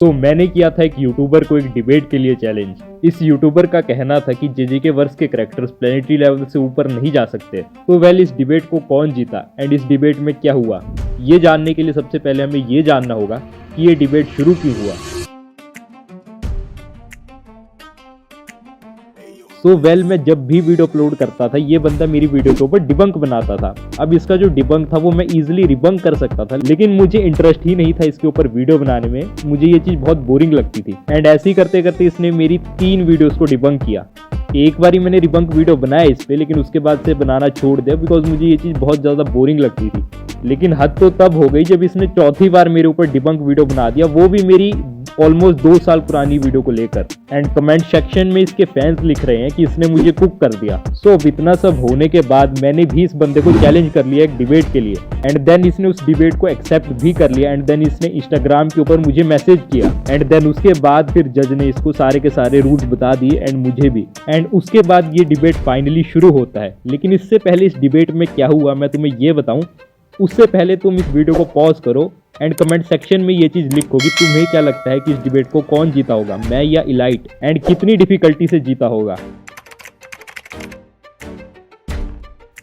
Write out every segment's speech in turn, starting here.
तो मैंने किया था एक यूट्यूबर को एक डिबेट के लिए चैलेंज। इस यूट्यूबर का कहना था कि जेजेके वर्स के कैरेक्टर्स प्लेनेटरी लेवल से ऊपर नहीं जा सकते। तो वेल, इस डिबेट को कौन जीता एंड इस डिबेट में क्या हुआ, ये जानने के लिए सबसे पहले हमें ये जानना होगा कि ये डिबेट शुरू क्यों हुआ। सो वेल, मैं जब भी वीडियो अपलोड करता था ये बंदा मेरी वीडियो के ऊपर डिबंक बनाता था। अब इसका जो डिबंक था वो मैं इजीली रिबंक कर सकता था, लेकिन मुझे इंटरेस्ट ही नहीं था इसके ऊपर वीडियो बनाने में। मुझे ये चीज़ बहुत बोरिंग लगती थी एंड ऐसे ही करते करते इसने मेरी 3 वीडियोस को डिबंक किया। एक बारी मैंने रिबंक वीडियो बनाया इस पे, लेकिन उसके बाद से बनाना छोड़ दिया बिकॉज मुझे ये चीज़ बहुत ज़्यादा बोरिंग लगती थी। लेकिन हद तो तब हो गई जब इसने चौथी बार मेरे ऊपर डिबंक वीडियो बना दिया, वो भी मेरी ऑलमोस्ट 2 साल पुरानी वीडियो को लेकर। एंड कमेंट सेक्शन में इसके फैंस लिख रहे हैं कि इसने मुझे कुक कर दिया। सो इतना सब होने के बाद मैंने भी इस बंदे को चैलेंज कर लिया एक डिबेट के लिए एंड देन इसने उस डिबेट को एक्सेप्ट भी कर लिया एंड देन इसने इंस्टाग्राम के ऊपर मुझे मैसेज किया एंड देन उसके बाद फिर जज ने इसको सारे के सारे रूल्स बता दिए एंड मुझे भी। एंड उसके बाद ये डिबेट फाइनली शुरू होता है। लेकिन इससे पहले इस डिबेट में क्या हुआ मैं तुम्हें ये बताऊं, उससे पहले तुम इस वीडियो को पॉज करो एंड कमेंट सेक्शन में ये चीज लिखो कि तुम्हें क्या लगता है कि इस डिबेट को कौन जीता होगा, मैं या इलाइट, एंड कितनी डिफिकल्टी से जीता होगा।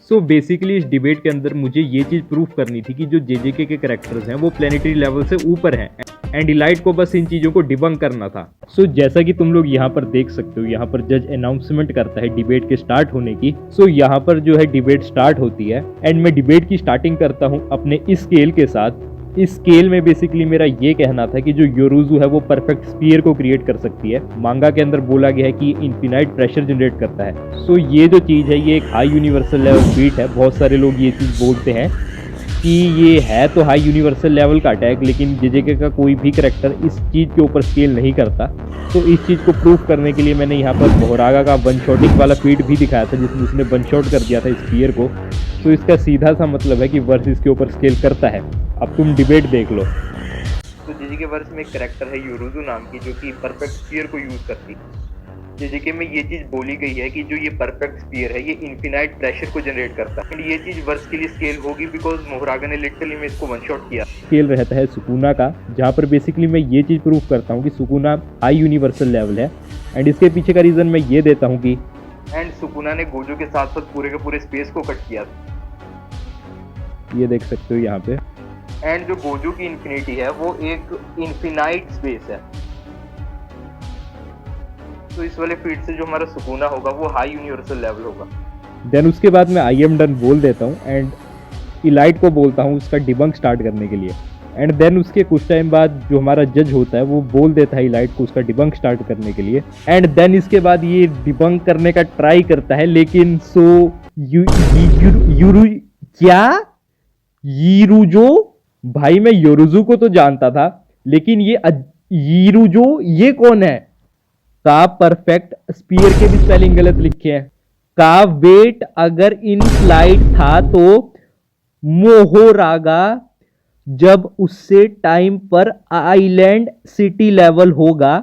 सो बेसिकली इस डिबेट के अंदर मुझे ये चीज प्रूफ करनी थी कि जो जेजेके के कैरेक्टर्स हैं वो प्लेनेटरी लेवल से ऊपर हैं एंड इलाइट को बस इन चीजों को डिबंक करना था। सो जैसा कि तुम लोग यहाँ पर देख सकते हो, यहाँ पर जज अनाउंसमेंट करता है डिबेट के स्टार्ट होने की। सो यहाँ पर जो है डिबेट स्टार्ट होती है एंड मैं डिबेट की स्टार्टिंग करता हूँ अपने इस स्केल के साथ। इस स्केल में बेसिकली मेरा ये कहना था कि जो योरुज़ु है वो परफेक्ट स्फीयर को क्रिएट कर सकती है। मांगा के अंदर बोला गया है कि इनफिनाइट प्रेशर जनरेट करता है। सो ये जो चीज़ है ये एक हाई यूनिवर्सल लेवल फीट है। बहुत सारे लोग ये चीज़ बोलते हैं कि ये है तो हाई यूनिवर्सल लेवल का अटैक, लेकिन जेजेके का कोई भी करेक्टर इस चीज़ के ऊपर स्केल नहीं करता। तो इस चीज़ को प्रूफ करने के लिए मैंने यहाँ पर मोहरागा का वन शॉटिंग वाला फीट भी दिखाया था जिसमें उसने वन शॉट कर दिया था स्फीयर को। तो इसका सीधा सा मतलब है कि वर्स इसके ऊपर स्केल करता है। अब तुम डिबेट देख लो। तो जेजेके वर्स में एक करेक्टर है योरुज़ु नाम की जो कि परफेक्ट स्फीयर को यूज करती है। जेजेके में ये चीज बोली गई है कि जो ये परफेक्ट स्फीयर है ये इनफिनाइट प्रेशर को जनरेट करता है एंड ये चीज वर्स के लिए स्केल होगी बिकॉज मोहरागा ने लिटरली में इसको वन शॉट किया। स्केल रहता है सुकुना का, जहाँ पर बेसिकली मैं ये चीज़ प्रूफ करता हूँ कि सुकुना हाई यूनिवर्सल लेवल है एंड इसके पीछे का रीज़न मैं ये देता हूँ कि एंड सुकुना ने गोजो के साथ साथ पूरे के पूरे स्पेस को कट किया। ये देख सकते हो यहाँ पे। एंड जो गोजो की इन्फिनिटी है वो एक इनफिनाइट स्पेस है। तो इस वाले फीड से जो हमारा सुकुना होगा वो हाई यूनिवर्सल लेवल होगा। देन उसके बाद मैं आई एम डन बोल देता हूँ एंड इलाइट को बोलता हूँ उसका डिबंक स्टार्ट करने के लिए एंड देन उसके कुछ टाइम बाद जो हमारा जज होता है वो बोल देता है इलाइट को उसका डिबंक स्टार्ट करने के लिए एंड देन इसके बाद ये डिबंक करने का ट्राई करता है। लेकिन यीरुजो भाई, मैं योरुज़ु को तो जानता था लेकिन ये यीरुजो ये कौन है? का परफेक्ट स्पीयर के भी स्पेलिंग गलत लिखे हैं। का वेट अगर इन फ्लाइट था तो मोहोरागा जब उससे टाइम पर आइलैंड सिटी लेवल होगा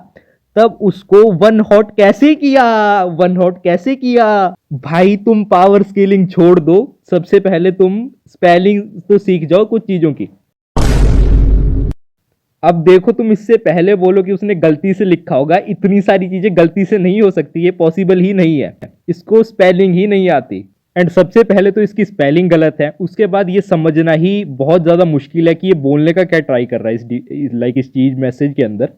तब उसको वन हॉट कैसे किया भाई तुम पावर स्केलिंग छोड़ दो, सबसे पहले तुम स्पेलिंग तो सीख जाओ कुछ चीजों की। अब देखो, तुम इससे पहले बोलो कि उसने गलती से लिखा होगा। इतनी सारी चीजें गलती से नहीं हो सकती, ये पॉसिबल ही नहीं है। इसको स्पेलिंग ही नहीं आती एंड सबसे पहले तो इसकी स्पेलिंग गलत है। उसके बाद ये समझना ही बहुत ज्यादा मुश्किल है कि ये बोलने का क्या ट्राई कर रहा है इस चीज मैसेज के अंदर।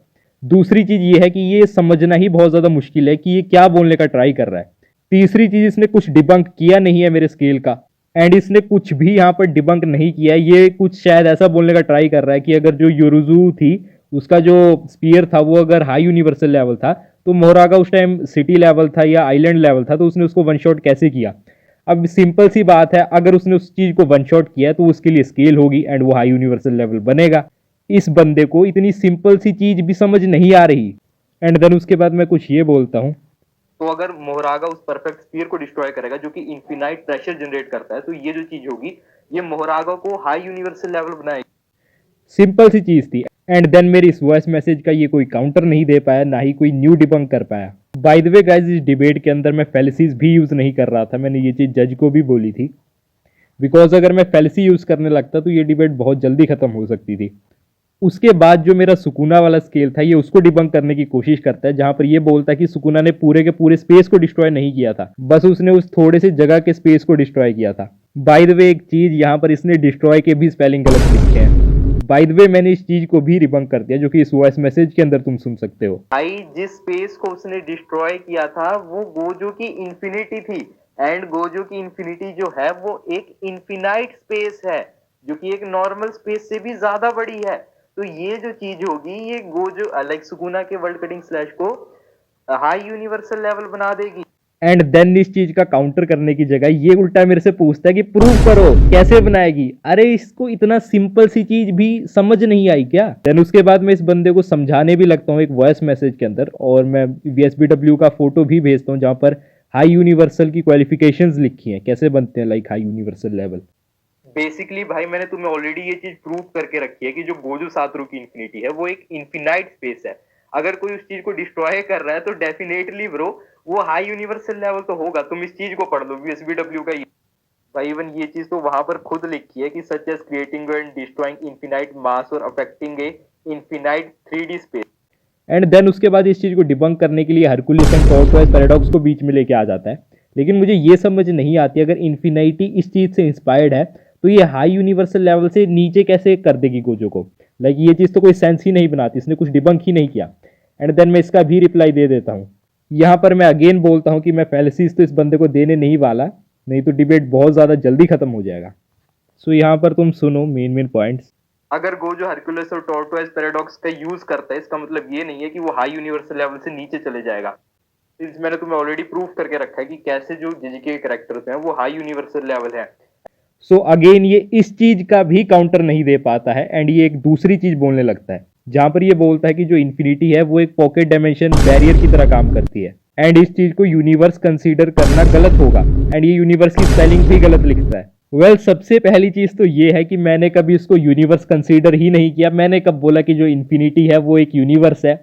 दूसरी चीज ये है कि ये समझना ही बहुत ज्यादा मुश्किल है कि ये क्या बोलने का ट्राई कर रहा है। तीसरी चीज, इसने कुछ डिबंक किया नहीं है मेरे स्केल का एंड इसने कुछ भी यहाँ पर डिबंक नहीं किया है। ये कुछ शायद ऐसा बोलने का ट्राई कर रहा है कि अगर जो योरुज़ु थी उसका जो स्पीयर था वो अगर हाई यूनिवर्सल लेवल था तो मोहरागा उस टाइम सिटी लेवल था या आइलैंड लेवल था, तो उसने उसको वन शॉट कैसे किया। अब सिंपल सी बात है, अगर उसने उस चीज को वन शॉट किया तो उसके लिए स्केल होगी एंड वो हाई यूनिवर्सल लेवल बनेगा। इस बंदे को इतनी सिंपल सी चीज भी समझ नहीं आ रही। एंड देन उसके बाद मैं कुछ ये बोलता हूँ, तो अगर मोहरागा उस परफेक्ट स्फीयर को डिस्ट्रॉय करेगा जो कि इनफिनाइट प्रेशर जनरेट करता है तो ये जो चीज होगी ये मोहरागा को हाई यूनिवर्सल लेवल बनाएगी। सिंपल सी चीज थी। एंड देन मेरी इस वॉइस मैसेज का ये कोई काउंटर नहीं दे पाया, ना ही कोई न्यू डिबंक कर पाया। बाय द वे गाइस, इस डिबेट के अंदर मैं फैलिसीज भी यूज नहीं कर रहा था। मैंने ये चीज जज को भी बोली थी बिकॉज अगर मैं फैलिसी यूज करने लगता तो ये डिबेट बहुत जल्दी खत्म हो सकती थी। उसके बाद जो मेरा सुकुना वाला स्केल था ये उसको डिबंक करने की कोशिश करता है, जहां पर ये बोलता है कि सुकुना ने पूरे के पूरे स्पेस को डिस्ट्रॉय नहीं किया था, बस उसने उस थोड़े से जगह के स्पेस को डिस्ट्रॉय किया था। बाय द वे एक चीज यहाँ पर इसने डिस्ट्रॉय के भी स्पेलिंग गलत लिखे हैं। बाय द वे मैंने इस चीज को भी डिबंक कर दिया जो कि इस वॉइस मैसेज के अंदर तुम सुन सकते हो। भाई जिस स्पेस को उसने डिस्ट्रॉय किया था वो गोजो की इंफिनिटी थी, एंड गोजो की इंफिनिटी जो है वो एक इनफिनाइट स्पेस है जो कि एक नॉर्मल स्पेस से भी ज्यादा बड़ी है। तो ये जो चीज होगी ये गोजो लाइक सुकुना के वर्ल्ड कटिंग स्लैश को हाई यूनिवर्सल लेवल बना देगी। एंड देन इस चीज का काउंटर करने की जगह ये उल्टा मेरे से पूछता है कि प्रूव करो कैसे बनाएगी। अरे इसको इतना सिंपल सी चीज भी समझ नहीं आई क्या? देन उसके बाद मैं इस बंदे को समझाने भी लगता हूँ एक वॉइस मैसेज के अंदर, और मैं VSBW का फोटो भी भेजता हूँ जहां पर हाई यूनिवर्सल की क्वालिफिकेशंस लिखी हैं, कैसे बनते हैं like high universal level. Basically भाई मैंने तुम्हें ऑलरेडी ये चीज प्रूव करके रखी है कि जो गोजो सातोरू की इंफिनिटी है वो एक इनफिनाइट स्पेस है। अगर कोई उस चीज को डिस्ट्रॉय कर रहा है तो डेफिनेटली ब्रो वो हाई यूनिवर्सल लेवल तो होगा। तुम इस चीज को पढ़ लो VSBW का। भाई इवन ये चीज तो वहां पर खुद लिखी है कि such as creating and destroying infinite mass और affecting a infinite 3D space. And then उसके बाद इस चीज को डिबंक करने के लिए हरकुलिस एंड टॉर्टोइस पैराडॉक्स को बीच में लेके आ जाता है। लेकिन मुझे ये समझ नहीं आती अगर इन्फिनिटी इस चीज से इंस्पायर्ड है तो ये हाई यूनिवर्सल लेवल से नीचे कैसे कर देगी गोजो को। लाइक ये चीज तो कोई सेंस ही नहीं बनाती, इसने कुछ डिबंक ही नहीं किया। एंड देन मैं इसका भी रिप्लाई दे देता हूँ। यहाँ पर मैं अगेन बोलता हूँ कि मैं फैलेसीज तो इस बंदे को देने नहीं वाला, नहीं तो डिबेट बहुत ज़्यादा जल्दी खत्म हो जाएगा। सो यहाँ पर तुम सुनो मेन पॉइंट्स। अगर गोजो हरकुलस और टॉर्टोइस पैराडॉक्स का यूज करता है इसका मतलब ये नहीं है कि वो हाई यूनिवर्सल लेवल से नीचे चले जाएगा। मैंने तुम्हें ऑलरेडी प्रूफ करके रखा है कि कैसे जो जेजेके कैरेक्टर्स हैं वो हाई यूनिवर्सल लेवल है। सो अगेन ये इस चीज का भी काउंटर नहीं दे पाता है एंड ये एक दूसरी चीज बोलने लगता है जहां पर ये बोलता है कि जो इन्फिनिटी है वो एक पॉकेट डायमेंशन बैरियर की तरह काम करती है एंड इस चीज को यूनिवर्स कंसीडर करना गलत होगा एंड ये यूनिवर्स की स्पेलिंग भी गलत लिखता है। वेल सबसे पहली चीज तो ये है कि मैंने कभी इसको यूनिवर्स कंसीडर ही नहीं किया। मैंने कब बोला कि जो इन्फिनिटी है वो एक यूनिवर्स है?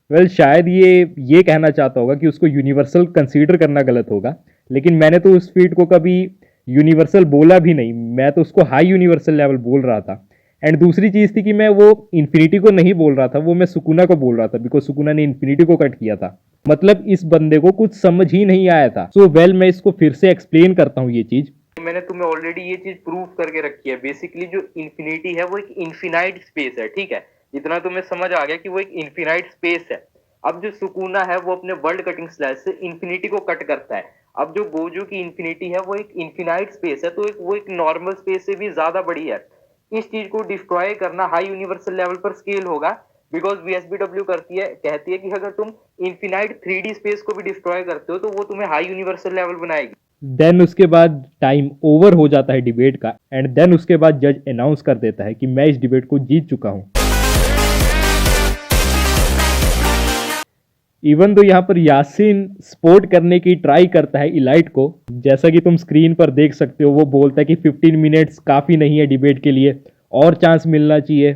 वेल शायद ये कहना चाहता होगा कि उसको यूनिवर्सल कंसीडर करना गलत होगा, लेकिन मैंने तो उस फील्ड को कभी यूनिवर्सल बोला भी नहीं, मैं तो उसको हाई यूनिवर्सल लेवल बोल रहा था। एंड दूसरी चीज थी कि मैं वो इन्फिनिटी को नहीं बोल रहा था, वो मैं सुकुना को बोल रहा था बिकॉज सुकुना ने इन्फिनिटी को कट किया था। मतलब इस बंदे को कुछ समझ ही नहीं आया था। सो वेल मैं इसको फिर से एक्सप्लेन करता हूँ ये चीज। मैंने तुम्हें ऑलरेडी ये चीज प्रूव करके रखी है। बेसिकली जो इन्फिनिटी है वो एक इनफिनाइट स्पेस है, ठीक है? इतना तुम्हें समझ आ गया कि वो एक इनफिनाइट स्पेस है। अब जो सुकुना है वो अपने वर्ल्ड कटिंग स्लैश से इन्फिनिटी को कट करता है। अब जो गोजो की इन्फिनिटी है वो एक इनफिनाइट स्पेस है, तो वो एक नॉर्मल स्पेस से भी ज्यादा बड़ी है। इस चीज को डिस्ट्रॉय करना हाई यूनिवर्सल लेवल पर स्केल होगा बिकॉज VSBW कहती है कि अगर तुम इनफिनाइट 3D स्पेस को भी डिस्ट्रॉय करते हो तो वो तुम्हें हाई यूनिवर्सल लेवल बनाएगी। देन उसके बाद टाइम ओवर हो जाता है डिबेट का एंड देन उसके बाद जज अनाउंस कर देता है कि मैं इस डिबेट को जीत चुका हूं। इवन तो यहाँ पर यासिन सपोर्ट करने की ट्राई करता है इलाइट को, जैसा कि तुम स्क्रीन पर देख सकते हो। वो बोलता है कि 15 मिनट्स काफ़ी नहीं है डिबेट के लिए, और चांस मिलना चाहिए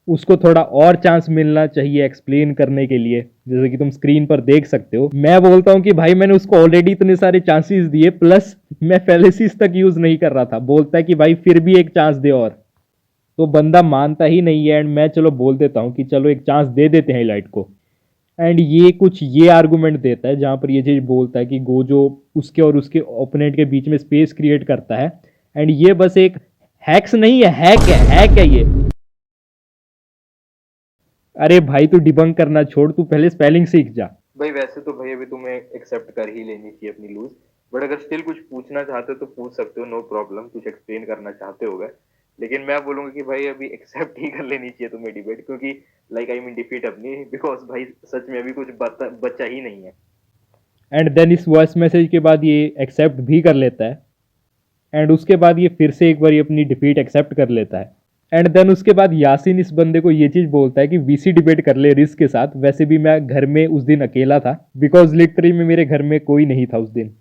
उसको, थोड़ा और चांस मिलना चाहिए एक्सप्लेन करने के लिए, जैसे कि तुम स्क्रीन पर देख सकते हो। मैं बोलता हूँ कि भाई मैंने उसको ऑलरेडी इतने सारे चांसेस दिए, प्लस मैं फैलेसिस तक यूज़ नहीं कर रहा था। बोलता है कि भाई फिर भी एक चांस दे और, तो बंदा मानता ही नहीं है एंड मैं चलो बोल देता हूँ कि चलो एक चांस दे देते हैं इलाइट को। एंड ये आर्गूमेंट देता है जहाँ पर ये चीज़ बोलता है कि गोजो उसके और उसके ओपोनेंट के बीच में स्पेस क्रिएट करता है एंड ये बस एक हैक्स नहीं है, हैक है ये। अरे भाई तू डिबंक करना छोड़, तू पहले स्पेलिंग सीख जा। भाई वैसे तो भाई अभी तुम्हें एक्सेप्ट कर ही लेनी चाहिए अपनी लूज, बट अगर स्टिल कुछ पूछना चाहते हो तो पूछ सकते हो, नो प्रॉब्लम। कुछ एक्सप्लेन करना चाहते हो गए, लेकिन मैं बोलूंगा कि भाई अभी एक्सेप्ट ही कर लेनी चाहिए तुम्हें डिबेट, क्योंकि लाइक आई मीन डिफीट अपनी, बिकॉज भाई सच में अभी कुछ बचा ही नहीं है। एंड देन इस वॉइस मैसेज के बाद ये एक्सेप्ट भी कर लेता है एंड उसके बाद ये फिर से एक बार अपनी डिफीट एक्सेप्ट कर लेता है। एंड देन उसके बाद यासिन इस बंदे को ये चीज़ बोलता है कि VC डिबेट कर ले रिस्क के साथ। वैसे भी मैं घर में उस दिन अकेला था बिकॉज लिटरली में मेरे घर में कोई नहीं था उस दिन।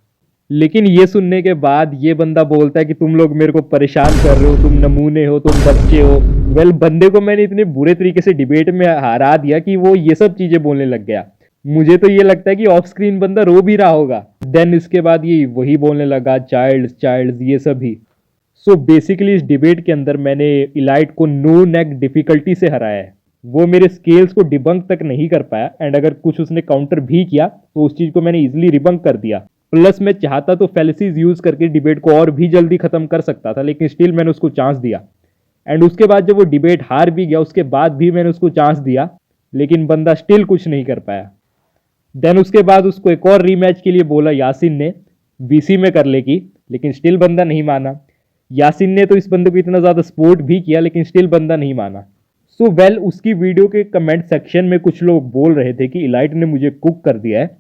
लेकिन ये सुनने के बाद ये बंदा बोलता है कि तुम लोग मेरे को परेशान कर रहे हो, तुम नमूने हो, तुम बच्चे हो। वेल बंदे को मैंने इतने बुरे तरीके से डिबेट में हरा दिया कि वो ये सब चीज़ें बोलने लग गया। मुझे तो ये लगता है कि ऑफ स्क्रीन बंदा रो भी रहा होगा। देन इसके बाद ये वही बोलने लगा चाइल्ड ये सब ही। सो बेसिकली इस डिबेट के अंदर मैंने इलाइट को नो नेक डिफिकल्टी से हराया है। वो मेरे स्केल्स को डिबंक तक नहीं कर पाया, एंड अगर कुछ उसने काउंटर भी किया तो उस चीज को मैंने इजीली रिबंक कर दिया। प्लस मैं चाहता तो फैलेसीज यूज करके डिबेट को और भी जल्दी खत्म कर सकता था, लेकिन स्टिल मैंने उसको चांस दिया। एंड उसके बाद जब वो डिबेट हार भी गया, उसके बाद भी मैंने उसको चांस दिया, लेकिन बंदा स्टिल कुछ नहीं कर पाया। देन उसके बाद उसको एक और रीमैच के लिए बोला यासिन ने, बीसी में कर लेगी, लेकिन स्टिल बंदा नहीं माना। यासिन ने तो इस बंदे को इतना ज़्यादा सपोर्ट भी किया, लेकिन स्टिल बंदा नहीं माना। सो वेल उसकी वीडियो के कमेंट सेक्शन में कुछ लोग बोल रहे थे कि इलाइट ने मुझे कुक कर दिया है,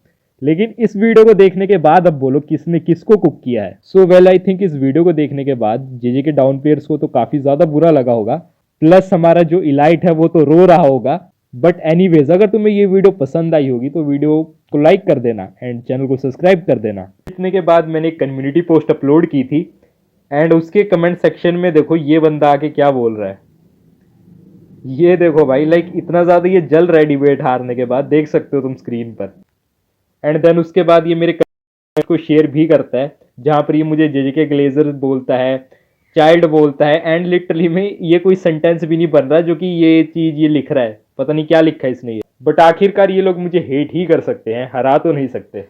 लेकिन इस वीडियो को देखने के बाद अब बोलो किसने किसको कुक किया है। सो वेल आई थिंक इस वीडियो को देखने के बाद जेजे के डाउन प्लेयर्स को तो काफ़ी ज़्यादा बुरा लगा होगा, प्लस हमारा जो इलाइट है वो तो रो रहा होगा। बट एनीवेज, अगर तुम्हें ये वीडियो पसंद आई होगी तो वीडियो को लाइक कर देना एंड चैनल को सब्सक्राइब कर देना। इतने के बाद मैंने एक कम्युनिटी पोस्ट अपलोड की थी, एंड उसके कमेंट सेक्शन में देखो ये बंदा आके क्या बोल रहा है। ये देखो भाई, लाइक इतना ज़्यादा ये जल रहा है डिबेट हारने के बाद, देख सकते हो तुम स्क्रीन पर। एंड देन उसके बाद ये मेरे कमेंट को शेयर भी करता है, जहाँ पर ये मुझे जेजे ग्लेजर बोलता है, चाइल्ड बोलता है, एंड लिटरली में ये कोई सेंटेंस भी नहीं बन रहा जो कि ये चीज़ ये लिख रहा है, पता नहीं क्या लिखा है इसने ये। बट आखिरकार ये लोग मुझे हेट ही कर सकते हैं, हरा तो नहीं सकते।